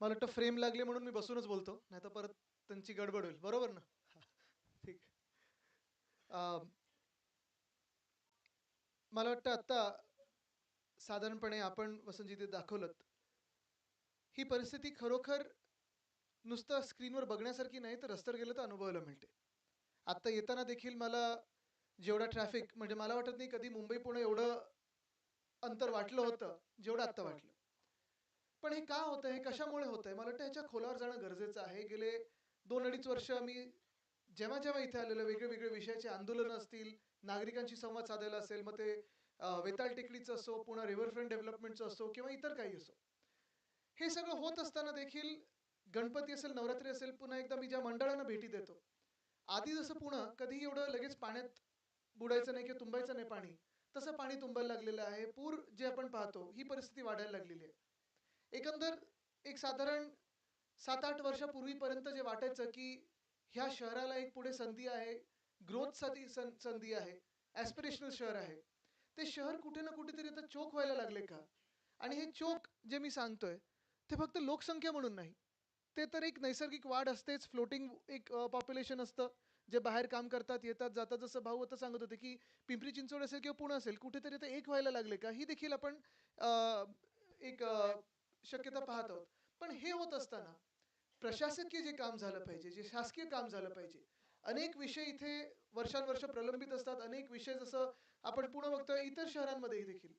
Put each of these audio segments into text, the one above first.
मला वाटतं फ्रेम लागले म्हणून मी बसूनच बोलतो, नाहीतर परत त्यांची गडबड होईल. बरोबर ना? ठीक. अ, मला वाटतं आत्ता साधारणपणे आपण वसंतजी ते दाखवलंत. ही परिस्थिती खरोखर नुसतं स्क्रीनवर बघण्यासारखी नाही, तर रस्त्यावर गेलं तर अनुभवायला मिळते. आत्ता येताना देखील मला जेवढा ट्रॅफिक म्हणजे मला वाटत नाही कधी मुंबई-पुणे एवढं अंतर वाटलं होतं, जेवढं आत्ता वाटलं. पण हे का होतंय? हे कशामुळे होतंय? मला वाटतं ह्याच्या खोलावर जाणं गरजेचं आहे. गेले 2-2.5 वर्ष मी जेव्हा-जेव्हा इथे आलेलो वेगळे-वेगळे विषयाचे आंदोलनं असतील, नागरिकांशी संवाद साधायला असेल, मग ते वेताळ टेकडीचं असो, पुन्हा रिव्हरफ्रंट डेव्हलपमेंटचं असो किंवा इतर काही असो. हे सगळं होत असताना देखील गणपती असेल, नवरात्री असेल, पुन्हा एकदा मी ज्या मंडळांना भेटी देतो. आधी जसं पुणं कधीही एवढं लगेच पाण्यात बुडायचं नाही किंवा तुंबायचं नाही पाणी. तसं पाणी तुंबायला लागलेलं आहे. पूर जे आपण पाहतो, ही परिस्थिती वाढायला लागलेली आहे. एकंदर एक साधारण 7-8 वर्षापूर्वीपर्यंत जे वाटायचं, की ह्या शहराला एक पुढे संधी आहे, ग्रोथसाठी संधी आहे, ॲस्पिरेशनल शहर आहे. ते शहर कुठे ना कुठेतरी आता चोक व्हायला लागले का? आणि हे चोक जे मी सांगतोय, ते फक्त लोकसंख्या म्हणून नाही. ते तर एक नैसर्गिक वाढ असतेच, फ्लोटिंग एक पॉप्युलेशन असतं, जे बाहेर काम करतात, येतात, जातात. जसं भाऊ आता सांगत होते, की पिंपरी चिंचवड असेल किंवा पुणे असेल, कुठेतरी ते एक व्हायला लागले का? ही देखील आपण अ, एक शक्यता पाहत आहोत. पण हे होत असताना प्रशासकीय जे काम झालं पाहिजे, जे शासकीय काम झालं पाहिजे. अनेक विषय इथे वर्षानुवर्ष प्रलंबित असतात. अनेक विषय जसं आपण पुणे बघतोय इतर शहरांमध्येही देखील.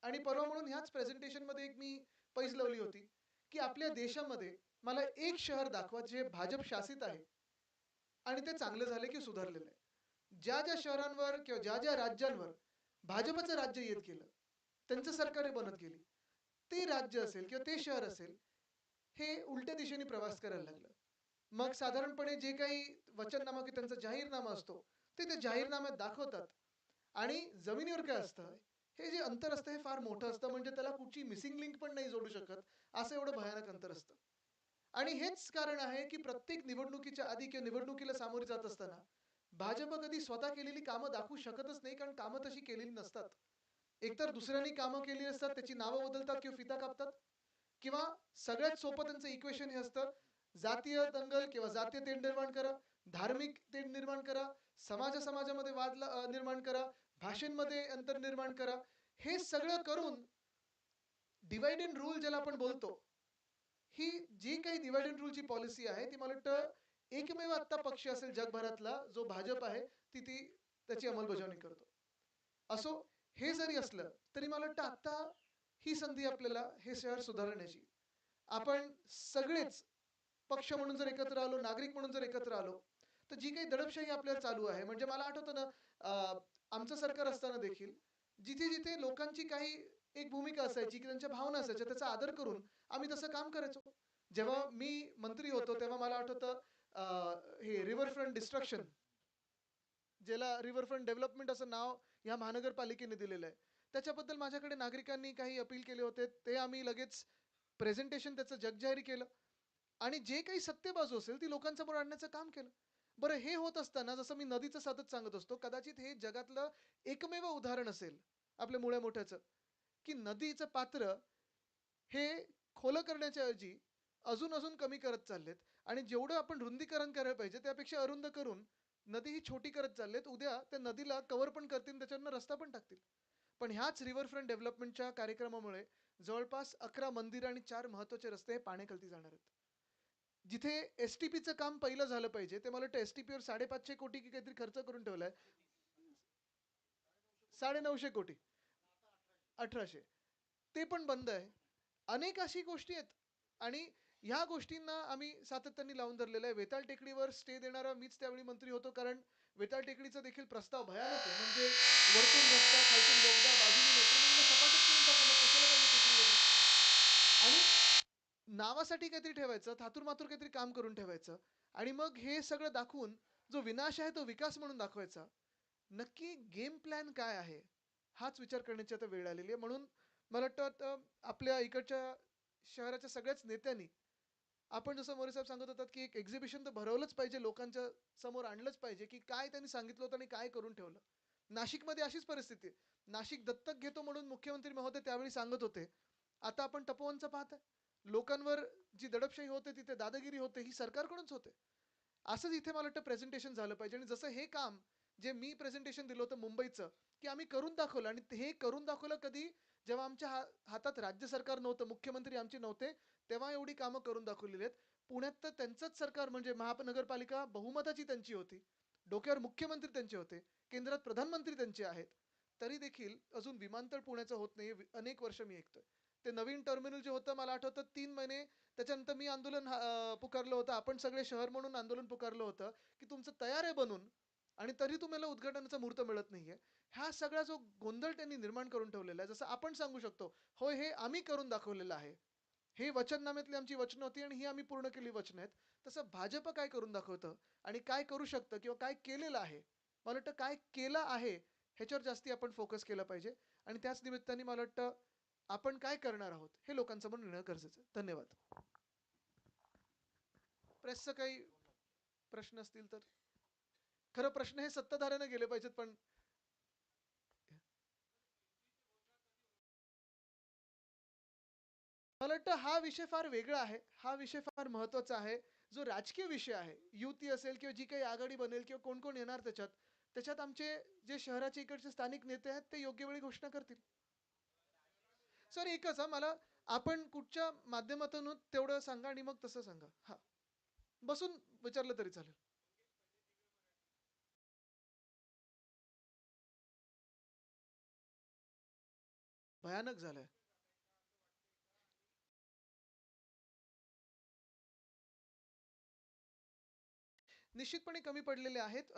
आणि परवा म्हणून ह्याच प्रेझेंटेशनमध्ये एक मी पैज लावली होती, की आपल्या देशामध्ये मला एक शहर दाखवा जे भाजप शासित आहे आणि ते चांगलं झालं की सुधारलेलं आहे. ज्या शहरांवर किंवा ज्या राज्यांवर भाजपचं राज्य येत गेलं, त्यांचं सरकार बनत गेली. ते राज्य असेल किंवा ते शहर असेल, हे उलट्या दिशेने प्रवास करायला लागलं. मग साधारणपणे जे काही वचननामा की त्यांचा जाहीरनामा असतो, ते त्या जाहीरनाम्यात दाखवतात. आणि जमिनीवर काय असतं, हे जे अंतर असतं हे फार मोठं असतं. म्हणजे त्याला कुठची मिसिंग लिंक पण नाही जोडू शकत, असं एवढं भयानक अंतर असतं. आणि हेच कारण आहे, की प्रत्येक निवडणुकीच्या आधी किंवा निवडणुकीला सामोरे जात असताना, भाजप कधी स्वतः केलेली कामं दाखवू शकतच नाही, कारण कामं तशी केलेली नसतात. एकतर दुसऱ्यांनी कामं केलेली असतात, त्याची नावं बदलतात किंवा फिता कापतात. किंवा सगळ्यात सोपं त्यांचं इक्वेशन हे असतं, जातीय दंगल किंवा जातीय तेढ निर्माण करा, धार्मिक तेढ निर्माण करा, समाजामध्ये वाद निर्माण करा, भाषेमध्ये अंतर निर्माण करा. हे सगळं करून डिव्हाइड अँड रूल ज्याला आपण बोलतो, ही जी काही डिव्हाइड अँड रूलची पॉलिसी आहे, ती मला वाटतं एकमेव आत्ता पक्ष असेल जगभरातला जो भाजप आहे, ती त्याची अंमलबजावणी करतो. असो, हे जरी असलं, तरी मला वाटतं आत्ता ही संधी आपल्याला हे शहर सुधारण्याची. आपण सगळेच पक्ष म्हणून जर एकत्र आलो, नागरिक म्हणून जर एकत्र आलो, तर जी काही दडपशाही आपल्याला चालू आहे, म्हणजे मला आठवतं ना, आमचं सरकार असताना देखील जिथे-जिथे लोकांची काही एक भूमिका असायची, की त्यांच्या भावना असायच्या, त्याचा आदर करून आम्ही तसं काम करायचो. जेव्हा मी मंत्री होतो, तेव्हा मला आठवतं अ, हे रिव्हरफ्रंट डिस्ट्रक्शन ज्याला रिव्हरफ्रंट डेव्हलपमेंट असं नाव ह्या महानगरपालिकेने दिलेलं आहे. त्याच्याबद्दल माझ्याकडे नागरिकांनी काही अपील केले होते. ते आम्ही लगेच प्रेझेंटेशन त्याचं जगजाहीर केलं आणि जे काही सत्य बाजू असेल ती लोकांसमोर आणण्याचं काम केलं. बरं हे होत असताना जसं मी नदीचं सतत सांगत असतो, कदाचित हे जगातलं एकमेव उदाहरण असेल आपल्या मुळ्या मोठ्याचं, की नदीचं पात्र हे खोलं करण्याच्या ऐवजी अजून कमी करत चाललेत आणि जेवढं आपण रुंदीकरण करायला पाहिजे त्यापेक्षा अरुंद करून नदी ही छोटी करत चाललेत. उद्या त्या नदीला कव्हर पण करतील, त्याच्यावरनं रस्ता पण टाकतील. पण ह्याच रिव्हरफ्रंट डेव्हलपमेंटच्या कार्यक्रमामुळे जवळपास 11 मंदिरं आणि 4 महत्त्वाचे रस्ते हे पाण्याखाली जाणार आहेत. जिथे एस-टी-पीचं काम पहिलं झालं पाहिजे, ते मला वाटतं एस-टी-पीवर 550 कोटी की काहीतरी खर्च करून ठेवलाय. 950 कोटी, 1800 ते पण बंद आहे. अनेक अशी गोष्टी आहेत आणि ह्या गोष्टींना आम्ही सातत्याने लावून धरलेलं आहे. वेताळ टेकडीवर स्टे देणारा मीच त्यावेळी मंत्री होतो, कारण वेताळ टेकडीचा देखील प्रस्ताव भयानक आहे. म्हणजे वरतून रस्ता, खालतून बोगदा, बाजूने मेट्रो, म्हणजे सपाटच करून टाका, मग कशाला पाहिजे टेकडी वगैरे. आणि नावासाठी काहीतरी ठेवायचं, थातूर-मातूर काहीतरी काम करून ठेवायचं आणि मग हे सगळं दाखवून जो विनाश आहे तो विकास म्हणून दाखवायचा. नक्की गेम प्लॅन काय आहे? हाच विचार करण्याची आता वेळ आलेली आहे. म्हणून मला वाटतं आता आपल्या इकडच्या शहराच्या सगळ्याच नेत्यांनी आपण जसं मोरे साहेब सांगत होतात, की एक एक्झिबिशन तर भरवलंच पाहिजे, लोकांच्या समोर आणलंच पाहिजे, की काय त्यांनी सांगितलं होतं आणि काय करून ठेवलं. नाशिकमध्ये अशीच परिस्थिती आहे. नाशिक दत्तक घेतो म्हणून मुख्यमंत्री महोदय त्यावेळी सांगत होते. आता आपण तपोवनचं पाहताय. लोकांवर जी दडपशाही होते तिथे दादागिरी होते ही सरकारकडूनच होते. असंच इथे मला वाटतं प्रेझेंटेशन झालं पाहिजे आणि जसं हे काम जे मी प्रेझेंटेशन दिलं होतं मुंबईचं, की आम्ही करून दाखवलं आणि हे करून दाखवलं कधी? जेव्हा आमच्या हातात राज्य सरकार नव्हतं, मुख्यमंत्री आमचे नव्हते, तेव्हा एवढी कामं करून दाखवलेली आहेत. पुण्यात तर त्यांचंच सरकार म्हणजे महानगरपालिका बहुमताची त्यांची होती. डोक्यावर मुख्यमंत्री त्यांचे होते. केंद्रात प्रधानमंत्री त्यांचे आहेत. तरी देखील अजून विमानतळ पुण्याचं होत नाही. अनेक वर्ष मी ऐकतोय. ते नवीन टर्मिनल जे होतं मला आठवतं 3 महिने त्याच्यानंतर मी आंदोलन पुकारलं होतं. आपण सगळे शहर म्हणून आंदोलन पुकारलं होतं, की तुमचं तयार आहे बनून आणि तरी तुम्हाला उद्घाटनाचा मुहूर्त मिळत नाहीये. हा सगळा जो गोंधळ त्यांनी निर्माण करून ठेवलेला आहे, जसं आपण सांगू शकतो, "होय, हे आम्ही करून दाखवलेलं आहे. हे वचननाम्यातली आमची वचनं होती आणि ही आम्ही पूर्ण केली वचनं आहेत." तसं भाजप काय करून दाखवतं आणि काय करू शकतं किंवा काय केलेलं आहे. मला वाटतं काय केलं आहे ह्याच्यावर जास्ती आपण फोकस केला पाहिजे आणि त्याच निमित्ताने मला वाटतं आपण काय करणार आहोत हे लोकांसमोर नेणं गरजेचं आहे. धन्यवाद. प्रेसचं काही प्रश्न असतील तर? खरं प्रश्न हे सत्ताधाऱ्याने गेले पाहिजेत पण मला वाटतं हा विषय फार वेगळा आहे. हा विषय फार महत्त्वाचा आहे. जो राजकीय विषय आहे, युती असेल किंवा जी काही आघाडी बनेल किंवा कोण-कोण येणार त्याच्यात, त्याच्यात आमचे जे शहराचे इकडचे स्थानिक नेते आहेत ते योग्य वेळी घोषणा करतील. सर एकच मला आपण कुठच्या माध्यमातून तेवढं सांगा आणि मग तसं सांगा. हां. बसून विचारलं तरी चालेल. भयानक झालंय. निश्चितपणे कमी पडलेले आहेत.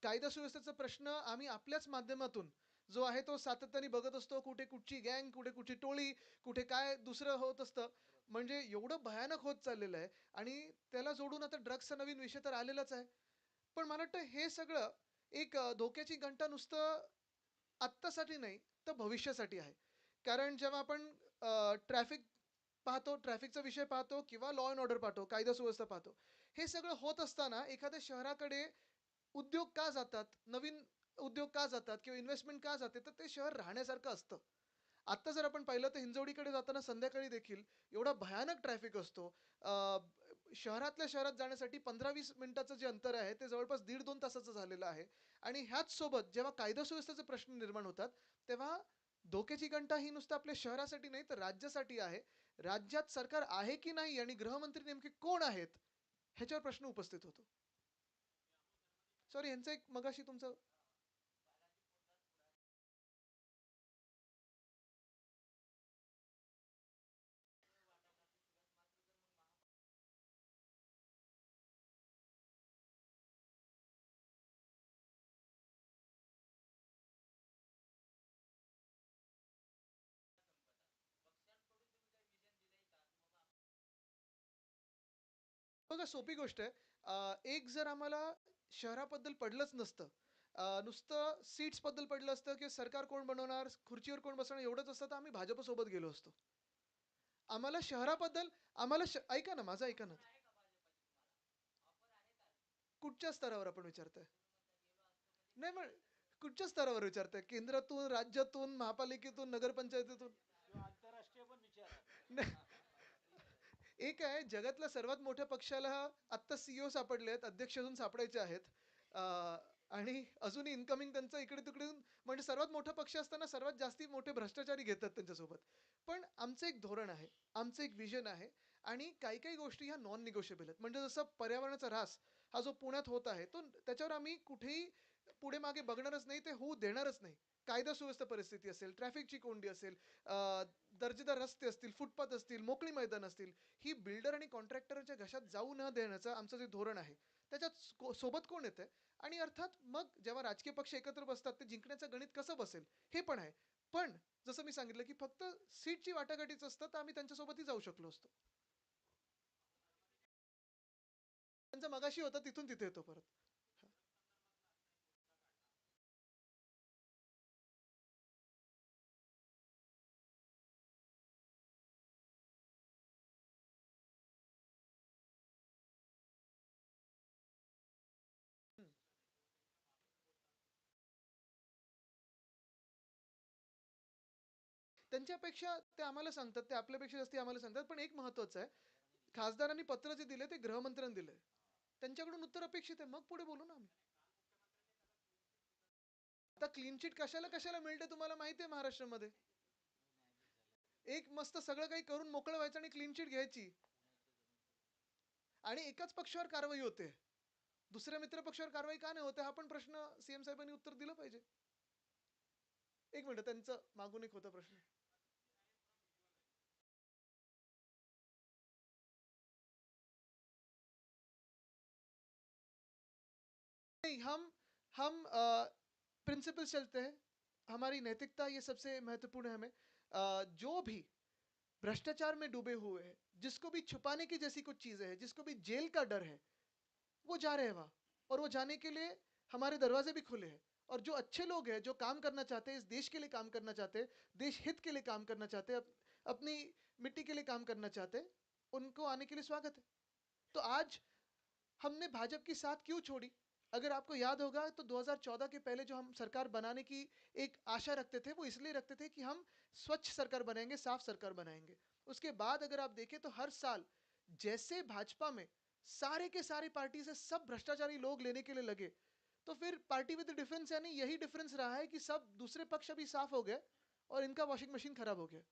कायदा सुव्यवस्थेचा प्रश्न आम्ही आपल्याच माध्यमातून जो आहे तो सातत्याने बघत असतो. कुठे कुठची गँग, कुठे कुठची टोळी, कुठे काय दुसरं होत असतं. म्हणजे एवढं भयानक होत चाललेलं आहे आणि त्याला जोडून आता ड्रग्सचा नवीन विषय तर आलेलाच आहे. पण मला वाटतं हे सगळं एक धोक्याची घंटा नुसतं आत्तासाठी नाही, तर भविष्यासाठी आहे. कारण जेव्हा आपण ट्रॅफिक पाहतो, ट्रॅफिकचा विषय पाहतो किंवा लॉ अँड ऑर्डर पाहतो, कायदा सुव्यवस्था पाहतो. हे सगळं होत असताना एखाद्या शहराकडे उद्योग का जातात? नवीन उद्योग का जातात किंवा इन्व्हेस्टमेंट का जाते? तर ते शहर राहण्यासारखं असतं. आत्ता जर आपण पाहिलं तर हिंजवडीकडे जाताना संध्याकाळी देखील एवढा भयानक ट्रॅफिक असतो. शहरातल्या शहरात जाण्यासाठी 15-20 मिनिटाचं जे अंतर आहे ते जवळपास 1.5-2 तासाचं झालेलं आहे. आणि ह्याच सोबत जेव्हा कायदा सुव्यवस्थेचे प्रश्न निर्माण होतात, तेव्हा धोक्याची घंटा ही नुसतं आपल्या शहरासाठी नाही तर राज्यासाठी आहे. राज्यात सरकार आहे की नाही आणि गृहमंत्री नेमके कोण आहेत? ह्याच्यावर प्रश्न उपस्थित होतो. सॉरी ह्यांचं एक मगाशी तुमचं बघा सोपी गोष्ट आहे. एक जर आम्हाला शहराबद्दल पडलंच नसतं, नुसतं सीट्सबद्दल पडलं असतं की सरकार कोण बनवणार, खुर्चीवर कोण बसणार एवढंच असतं तर आम्ही भाजपसोबत गेलो असतो. आम्हाला शहराबद्दल आम्हाला ऐका ना, माझं ऐका ना. कुठच्या स्तरावर आपण विचारताय? नाही मग कुठच्या स्तरावर विचारताय? केंद्रातून, राज्यातून, महापालिकेतून, नगरपंचायतीतून? नाही. एक आहे जगातल्या सर्वात मोठ्या पक्षाला आत्ता सीईओ सापडले आहेत, अध्यक्ष अजून सापडायचे आहेत. अ, आणि अजूनही इन्कमिंग त्यांचं इकडे-तिकडे म्हणजे सर्वात मोठा पक्ष असताना सर्वात जास्ती मोठे भ्रष्टाचारी घेतात त्यांच्यासोबत. पण आमचं एक धोरण आहे, आमचं एक व्हिजन आहे आणि काही-काही गोष्टी ह्या नॉन निगोशिएबल आहेत. म्हणजे जसं पर्यावरणाचा र्हास हा जो पुण्यात होत आहे, तो त्याच्यावर आम्ही कुठेही पुढे-मागे बघणारच नाही, ते होऊ देणारच नाही. कायदा सुव्यवस्था परिस्थिती असेल, ट्रॅफिकची कोंडी असेल, दर्जेदार रस्ते असतील, फुटपाथ असतील, मोकळी मैदान असतील, ही बिल्डर आणि कॉन्ट्रॅक्टरच्या घशात जाऊ न देण्याचं आमचं जे धोरण आहे, त्याच्यात सोबत कोण येतंय आणि अर्थात मग जेव्हा राजकीय पक्ष एकत्र बसतात, ते जिंकण्याचं गणित कसं बसेल, हे पण आहे. पण जसं मी सांगितलं, की फक्त सीटची वाटाघाटीच असतं, तर आम्ही त्यांच्यासोबतही जाऊ शकलो असतो. त्यांचा मगाशी होता तिथून तिथे येतो परत. त्यांच्यापेक्षा ते आम्हाला सांगतात, ते आपल्यापेक्षा जास्ती आम्हाला सांगतात. पण एक महत्त्वाचं आहे, खासदारांनी पत्र जे दिले ते गृहमंत्र्यांनी दिलंय. त्यांच्याकडून उत्तर अपेक्षित आहे. मग पुढे बोलू ना आम्ही. आता क्लीन चिट कशाला मिळते तुम्हाला माहिती आहे महाराष्ट्रामध्ये? एक मस्त सगळं काही करून मोकळं व्हायचं आणि क्लीन चिट घ्यायची आणि एकाच पक्षावर कारवाई होते. दुसऱ्या मित्र पक्षावर कारवाई का नाही होते? हा पण प्रश्न सीएम साहेबांनी उत्तर दिलं पाहिजे. एक मिनिट त्यांचं मागून एक होता प्रश्न. नहीं, हम प्रिंसिपल चलते हैं। हमारी नैतिकता ये सबसे महत्वपूर्ण है हमें। जो भी भ्रष्टाचार में डूबे हुए हैं, जिसको भी छुपाने की जैसी कुछ चीजें हैं, जिसको भी जेल का डर है, वो जा रहे हैं वहां और वो जाने के लिए हमारे दरवाजे भी खुले हैं। और जो अच्छे लोग हैं, जो काम करना चाहते हैं, इस देश के लिए काम करना चाहते हैं, देश हित के लिए काम करना चाहते हैं, अपनी मिट्टी के लिए काम करना चाहते हैं, उनको आने के लिए स्वागत है। तो आज हमने भाजपा की साथ क्यों छोड़ी? अगर आपको याद होगा तो 2014 के पहले जो हम सरकार बनाने की एक आशा रखते थे, वो इसलिए रखते थे कि हम स्वच्छ सरकार बनाएंगे, साफ सरकार बनाएंगे। उसके बाद अगर आप देखें तो हर साल जैसे भाजपा में सारे के सारे पार्टी से सब भ्रष्टाचारी लोग लेने के लिए लगे, तो फिर पार्टी विद डिफरेंस यानी यही डिफरेंस रहा है कि सब दूसरे पक्ष अभी साफ हो गए और इनका वॉशिंग मशीन खराब हो गया।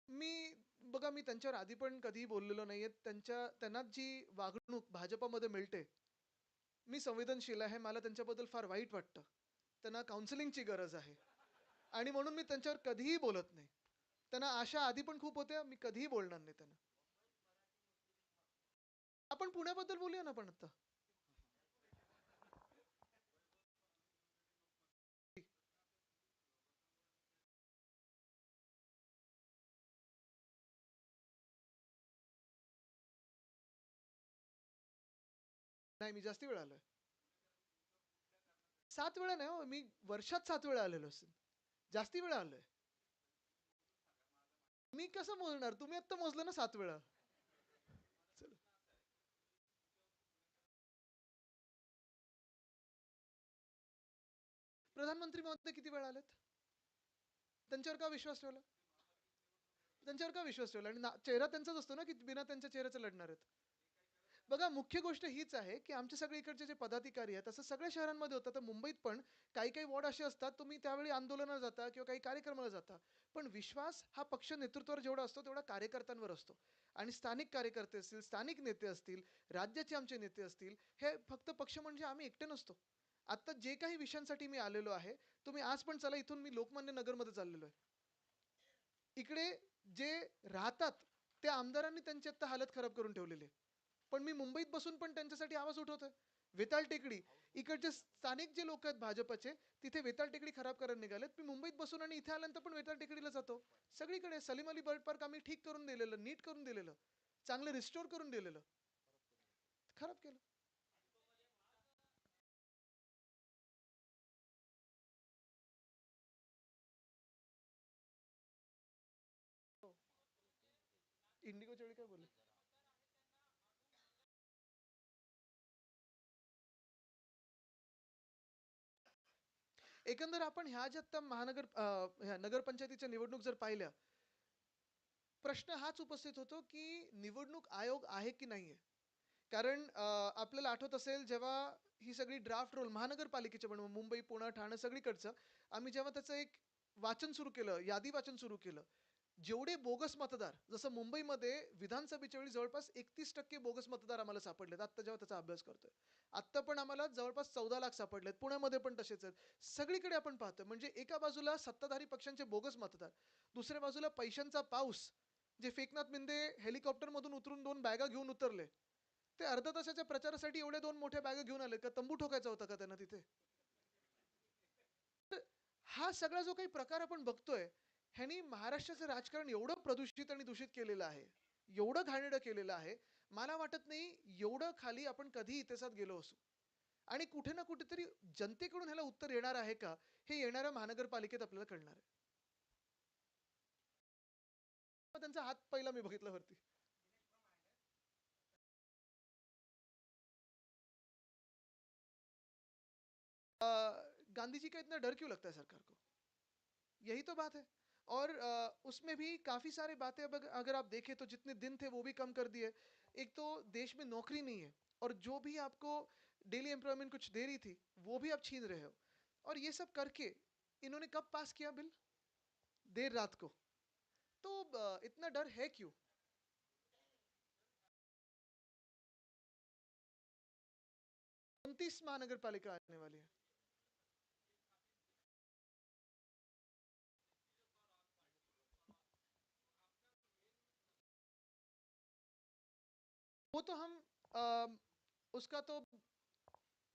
मी बघा मी त्यांच्यावर आधी पण कधीही बोललेलो नाहीये. त्यांना जी वागणूक भाजपमध्ये मिळते, मी संवेदनशील आहे. मला त्यांच्याबद्दल फार वाईट वाटतं. त्यांना काउन्सिलिंगची गरज आहे आणि म्हणून मी त्यांच्यावर कधीही बोलत नाही. त्यांना आशा आधी पण खूप होत्या. मी कधीही बोलणार नाही त्यांना. आपण पुण्याबद्दल बोलूया ना पण आता. नाही मी जास्ती वेळा आलोय. 7 वेळा नाही हो. मी वर्षात 7 वेळा आलेलो असेल. जास्ती वेळा आलोय. मी कसं मोजणार? तुम्ही आत्ता मोजलं ना 7 वेळा. चला. प्रधानमंत्री महोदय किती वेळा आलेत? त्यांच्यावर का विश्वास ठेवला? त्यांच्यावर का विश्वास ठेवला? आणि चेहरा त्यांचाच असतो ना, की बिना त्यांच्या चेहऱ्याचं लढणार आहेत. बघा मुख्य गोष्ट हीच आहे, की आमच्या सगळे इकडचे जे पदाधिकारी आहेत, असं सगळ्या शहरांमध्ये होतं. तर मुंबईत पण काही-काही वॉर्ड असे असतात, तुम्ही त्यावेळी आंदोलनाला जाता किंवा काही कार्यक्रमाला जाता. पण विश्वास हा पक्ष नेतृत्वावर जेवढा असतो, तेवढा कार्यकर्त्यांवर असतो. आणि स्थानिक कार्यकर्ते असतील, स्थानिक नेते असतील, राज्याचे आमचे नेते असतील, हे फक्त पक्ष म्हणजे आम्ही एकटे नसतो. आता जे काही विषयांसाठी मी आलेलो आहे, तुम्ही आज पण चला इथून मी लोकमान्य नगरमध्ये चाललेलो आहे. इकडे जे राहतात, त्या आमदारांनी त्यांची आता हालत खराब करून ठेवलेली आहे. पण मी मुंबईत बसून पण त्यांच्यासाठी आवाज उठवतोय. वेताळ टेकडी इकडचे स्थानिक जे लोक आहेत भाजपचे, तिथे वेताळ टेकडी खराब करायला निघालेत. मी मुंबईत बसून आणि इथे आल्यानंतर पण वेताळ टेकडीला जातो. सगळीकडे सलीम अली बर्ड पार्क आम्ही ठीक करून दिलेलं, नीट करून दिलेलं, चांगलं रिस्टोर करून दिलेलं, खराब केलं. इंडिगोच्या वेळी काय बोलले? एकंदर आपण ह्या ज्या आता ह्या नगरपंचायतीच्या निवडणूक जर पाहिल्या, प्रश्न हाच उपस्थित होतो की निवडणूक आयोग आहे की नाहीये. कारण आपल्याला आठवत असेल जेव्हा ही सगळी ड्राफ्ट रोल महानगरपालिकेचे पण मुंबई, पुणे, ठाणे सगळीकडचं आम्ही जेव्हा त्याचं एक वाचन सुरू केलं, यादी वाचन सुरू केलं, जेवढे बोगस मतदार जसं मुंबईमध्ये विधानसभेच्या वेळी जवळपास 31% बोगस मतदार आम्हाला सापडलेत. आत्ता जेव्हा त्याचा अभ्यास करतोय. आत्ता पण आम्हाला जवळपास 14 लाख सापडलेत. पुण्यामध्ये पण तसेच आहेत. सगळीकडे आपण पाहतोय म्हणजे एका बाजूला सत्ताधारी पक्षांचे बोगस मतदार, दुसऱ्या बाजूला पैशांचा पाऊस, जे फेकनाथ मिंदे हेलिकॉप्टरमधून उतरून 2 बॅगा घेऊन उतरले. ते अर्ध्या तासाच्या प्रचारासाठी एवढ्या 2 मोठ्या बॅगा घेऊन आले का? तंबू ठोकायचा होता का त्यांना तिथे? तर हा सगळा जो काही प्रकार आपण बघतोय, ह्यानी महाराष्ट्राचं राजकारण एवढं प्रदूषित आणि दूषित केलेलं आहे, एवढं घाणेरडं केलेलं आहे, मला वाटत नाही एवढं खाली आपण कधी इतिहासात गेलो असू. आणि कुठे ना कुठेतरी जनतेकडून ह्याला उत्तर येणार आहे का? हे येणाऱ्या महानगरपालिकेत आपल्याला कळणार आहे. मग त्यांचा हात पहिला मी बघितला वरती. अ, गांधी जी का इतना डर क्यों लगता है सरकार को? यही तो बात है। और उसमें भी काफ़ी सारी बातें अब अगर आप देखें तो जितने दिन थे वो भी कम कर दिए। एक तो देश में नौकरी नहीं है और जो भी आपको डेली एम्प्लॉयमेंट कुछ दे रही थी, वो भी आप छीन रहे हो। और ये सब करके इन्होंने कब पास किया बिल? देर रात को। तो इतना डर है क्यों? 29 महानगर पालिका आने वाली है। वो तो हम अ, उसका तो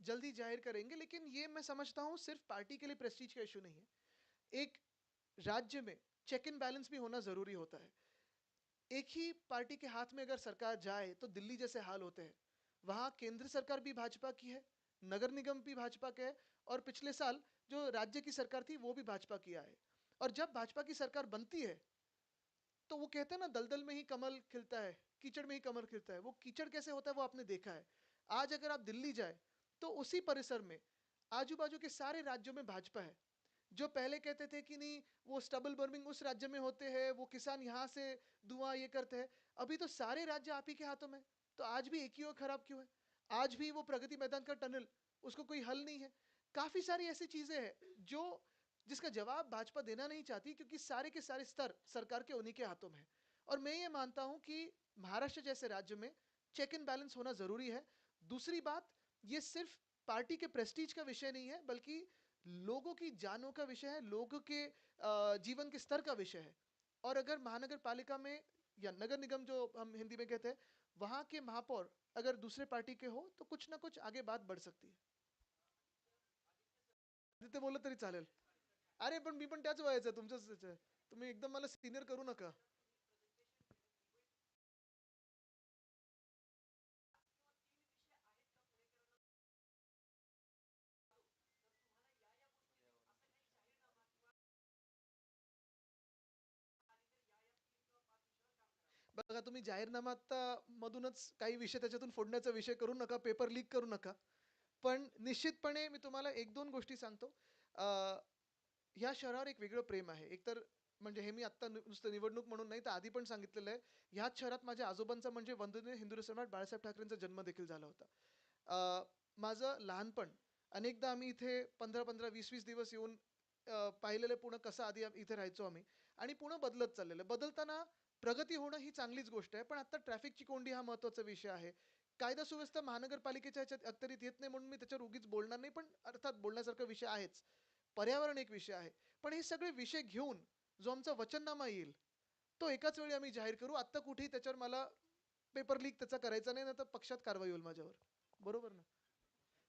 जल्दी जाहिर करेंगे, लेकिन ये मैं समझता हूँ सिर्फ पार्टी के लिए प्रेस्टीज का इशू नहीं है। एक राज्य में चेक एंड बैलेंस भी होना ज़रूरी होता है। एक ही पार्टी के हाथ में अगर सरकार जाए तो दिल्ली जैसे हाल होते हैं। वहाँ केंद्र सरकार भी भाजपा की है, नगर निगम भी भाजपा का है और पिछले साल जो राज्य की सरकार थी वो भी भाजपा की है। और जब भाजपा की सरकार बनती है तो वो कहते हैं ना, दलदल में ही कमल खिलता है, कीचड़ में ही कमल खिलता है। वो कीचड़ कैसे होता है वो आपने देखा है। आज अगर आप दिल्ली जाए तो उसी परिसर में आजू बाजू के सारे राज्यों में भाजपा है। जो पहले कहते थे कि नहीं वो स्टबल बर्मिंग उस राज्य में होते हैं, वो किसान यहाँ से धुआं ये करते हैं, अभी तो सारे राज्य आप ही के हाथों में। तो आज भी एक ही और खराब क्यों है? आज भी वो प्रगति मैदान का टनल, उसको कोई हल नहीं है। काफी सारी ऐसी चीजें हैं जो जिसका जवाब भाजपा देना नहीं चाहती, क्योंकि सारे के सारे स्तर सरकार के उन्हीं के हाथों में है। और मैं ये मानता हूं कि महाराष्ट्र जैसे राज्य में चेक एंड बैलेंस होना जरूरी है। दूसरी बात, ये सिर्फ पार्टी के प्रेस्टीज का विषय नहीं है, बल्कि लोगों की जानों का विषय है, लोगों के जीवन के स्तर का विषय है। और अगर महानगर पालिका में या नगर निगम जो हम हिंदी में कहते हैं, वहां के महापौर अगर दूसरे पार्टी के हो तो कुछ ना कुछ आगे बात बढ़ सकती है। ते बोललं तरी चालेल. अरे पण मी पण त्याच वयाचा आहे तुमच्याच ह्याच्या आहे. तुम्ही एकदम मला सिनियर करू नका. बघा, तुम्ही जाहीरनामा आता मधूनच काही विषय त्याच्यातून फोडण्याचा विषय करू नका, पेपर लीक करू नका. पण निश्चितपणे मी तुम्हाला एक दोन गोष्टी सांगतो. अ, ह्या शहरावर एक वेगळं प्रेम आहे. एकतर म्हणजे हे मी आत्ता नुसतं निवडणूक म्हणून नाही, तर आधी पण सांगितलेलं आहे. ह्याच शहरात माझ्या आजोबांचा म्हणजे वंदनीय हिंदू सम्राट बाळासाहेब ठाकरेंचा जन्म देखील झाला होता. अ, माझं लहानपण अनेकदा आम्ही इथे 15-15, 20-20 दिवस येऊन पाहिलेलं पुणं कसं आधी इथे राहायचो आम्ही आणि पुणं बदलत चाललेलं आहे. बदलताना प्रगती होणं ही चांगलीच गोष्ट आहे, पण आता ट्रॅफिकची कोंडी हा महत्त्वाचा विषय आहे. कायदा सुव्यवस्था महानगरपालिकेच्या ह्याच्यात अखत्यारीत येत नाही म्हणून मी त्याच्यावर उगीच बोलणार नाही, पण अर्थात बोलण्यासारखा विषय आहेच. पर्यावरण एक विषय आहे. पण हे सगळे विषय घेऊन जो आमचा वचननामा येईल, तो एकाच वेळी आम्ही जाहीर करू. आत्ता कुठेही त्याच्यावर मला पेपर लीक त्याचा करायचा नाही, नाहीतर पक्षात कारवाई होईल माझ्यावर. बरोबर ना?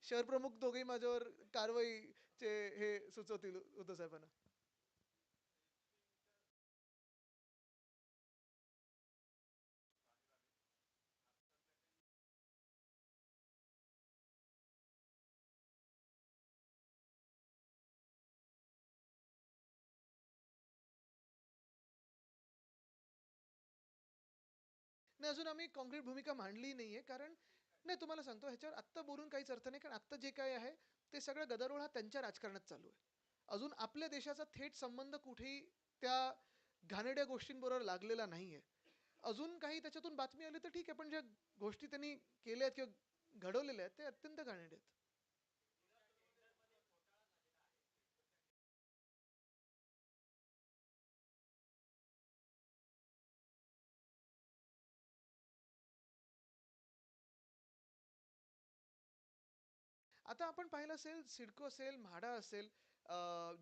शहर प्रमुख दोघेही माझ्यावर कारवाईचे हे सुचवतील उद्धव साहेबांना. नाही, अजून आम्ही काँक्रीट भूमिका मांडली नाहीये. कारण नाही, तुम्हाला सांगतो ह्याच्यावर आत्ता बोलून काहीच अर्थ नाही. कारण आत्ता जे काही आहे ते सगळं गदारोळ हा त्यांच्या राजकारणात चालू आहे. अजून आपल्या देशाचा थेट संबंध कुठेही त्या घाणेरड्या गोष्टींबरोबर लागलेला नाहीये. अजून काही त्याच्यातून बातमी आली तर ठीक आहे, पण ज्या गोष्टी त्यांनी केल्या आहेत किंवा घडवलेल्या आहेत ते अत्यंत घाणेरड्या आहेत. आता आपण पाहिलं असेल, सिडको असेल, म्हाडा असेल,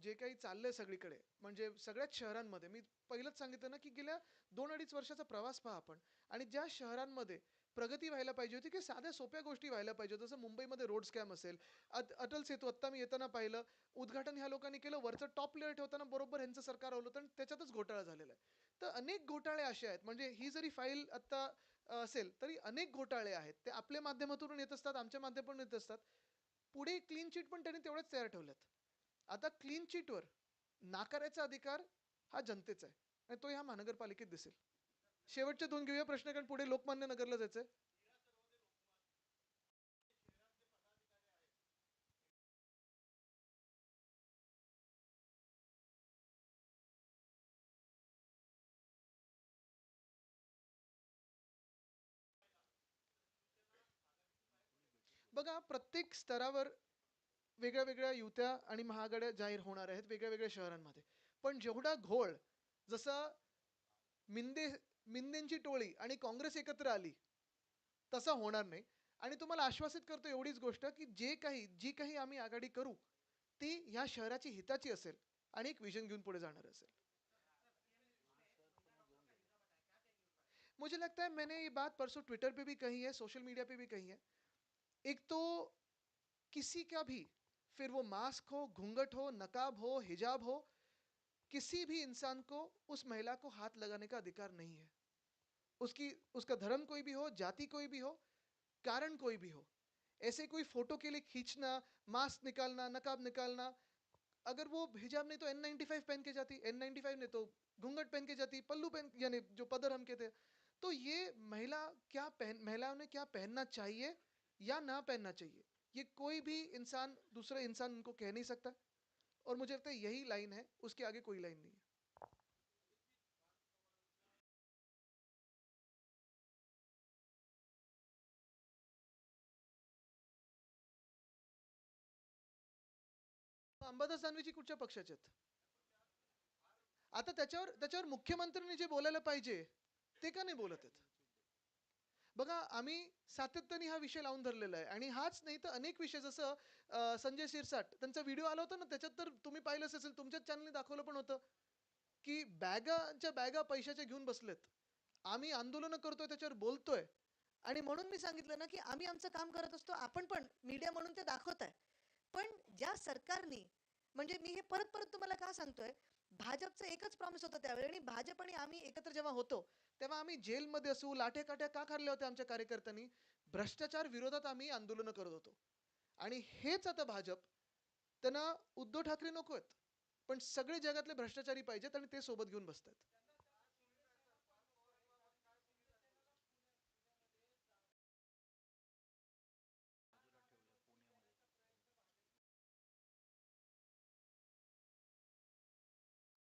जे काही चाललंय सगळीकडे, म्हणजे सगळ्याच शहरांमध्ये मी पहिलंच सांगितलं ना, की गेल्या 2-2.5 वर्षाचा प्रवास पहा आपण. आणि ज्या शहरांमध्ये प्रगती व्हायला पाहिजे होती, की साध्या सोप्या गोष्टी व्हायला पाहिजे होत्या. जसं मुंबईमध्ये रोड स्कॅम असेल, अटल सेतू आत्ता मी येताना पाहिलं, उद्घाटन ह्या लोकांनी केलं, वरचं टॉप लेयर ठेवताना बरोबर ह्यांचं सरकार आलं होतं आणि त्याच्यातच घोटाळा झालेला आहे. तर अनेक घोटाळे असे आहेत, म्हणजे ही जरी फाईल आत्ता असेल, तरी अनेक घोटाळे आहेत. ते आपल्या माध्यमातून येत असतात, आमच्या माध्यमातून येत असतात. पुढे क्लीन चिट पण त्यांनी तेवढ्याच तयार ठेवल्यात. आता क्लीन चिटवर नाकारायचा अधिकार हा जनतेचा आहे आणि तो ह्या महानगरपालिकेत दिसेल. शेवटचे 2 घेऊया प्रश्न, कारण पुढे लोकमान्य नगरला जायचंय. बघा, प्रत्येक स्तरावर वेगळ्या वेगळ्या युत्या आणि महाआघाड्या जाहीर होणार आहेत वेगळ्या वेगळ्या शहरांमध्ये. पण जेवढा घोळ, जसा मिंदे मिंदेंची टोळी आणि काँग्रेस एकत्र आली, तसा होणार नाही. आणि तुम्हाला आश्वासित करतो एवढीच गोष्ट, की जी काही आम्ही आघाडी करू, ती ह्या शहराची हिताची असेल आणि एक विजन घेऊन पुढे जाणार असेल. मुझे लगता है मैंने ये बात परसों ट्विटर पे भी कही है, सोशल मीडिया पे भी कही है. एक तो किसी का भी, फिर वो मास्क हो, घूंघट हो, नकाब हो, हिजाब हो, किसी भी इंसान को उस महिला को हाथ लगाने का अधिकार नहीं है. उसकी उसका धर्म कोई भी हो, जाति कोई भी हो, कारण कोई भी हो. ऐसे कोई फोटो के लिए खींचना, मास्क निकालना, नकाब निकालना, अगर वो हिजाब नहीं तो N95 पहन के जाती, N95 नहीं तो घूंघट पहन के जाती, पल्लू पहन, यानी जो पदर हम कहते हैं. तो ये महिलाओं ने क्या पहनना चाहिए या ना पहनना चाहिए, ये कोई भी इंसान, दूसरा इंसान उनको कह नहीं सकता. और मुझे लगता है यही लाइन है, उसके आगे कोई लाइन नहीं है. अंबादास दानवेजी कुठच्या पक्षाचे आहेत? आता त्याच्यावर त्याच्यावर मुख्यमंत्र्यांनी जे बोलायला पाहिजे ते का नाही बोलत आहेत? बघा, आम्ही सातत्याने हा विषय लावून धरलेला आहे आणि हाच नाही तर अनेक विषय, जसं संजय शिरसाट त्यांचा व्हिडिओ आला होता ना, त्याच्यात तर तुम्ही पाहिलंच असेल, तुमच्याच चॅनलने दाखवलं पण होतं, की बॅगाच्या बॅगा पैशाच्या घेऊन बसलेत. आम्ही आंदोलनं करतोय, त्याच्यावर बोलतोय. आणि म्हणून मी सांगितलं ना, की आम्ही आमचं काम करत असतो. आपण पण मीडिया म्हणून ते दाखवत आहे. पण ज्या सरकारनी, म्हणजे मी हे परत परत तुम्हाला का सांगतोय, भाजपचं एकच प्रॉमिस होतं त्यावेळी, आणि भाजप आणि आम्ही एकत्र जेव्हा होतो, तेव्हा आम्ही जेलमध्ये असू, लाठ्या-काठ्या का खाल्ल्या होत्या आमच्या कार्यकर्त्यांनी? भ्रष्टाचार विरोधात आम्ही आंदोलनं करत होतो. आणि हेच आता भाजप, त्यांना उद्धव ठाकरे नको आहेत, पण सगळे जगातले भ्रष्टाचारी पाहिजेत आणि ते सोबत घेऊन बसतात.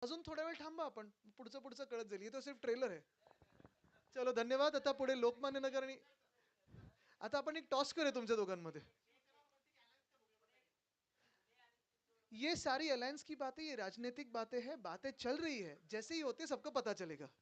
अजून थोडा वेळ थांबा, आपण पुढचं पुढचं कळत जाईल. हे तर सिर्फ ट्रेलर आहे. चलो, धन्यवाद. आता पुढे लोकमान्य नगर आणि आता आपण एक टॉस करूया तुमच्या दोघांमध्ये. ये सारी अलायंस की बातें, ये राजनीतिक बातें हैं, बातें चल रही है, जैसे ही होते सबको पता चलेगा.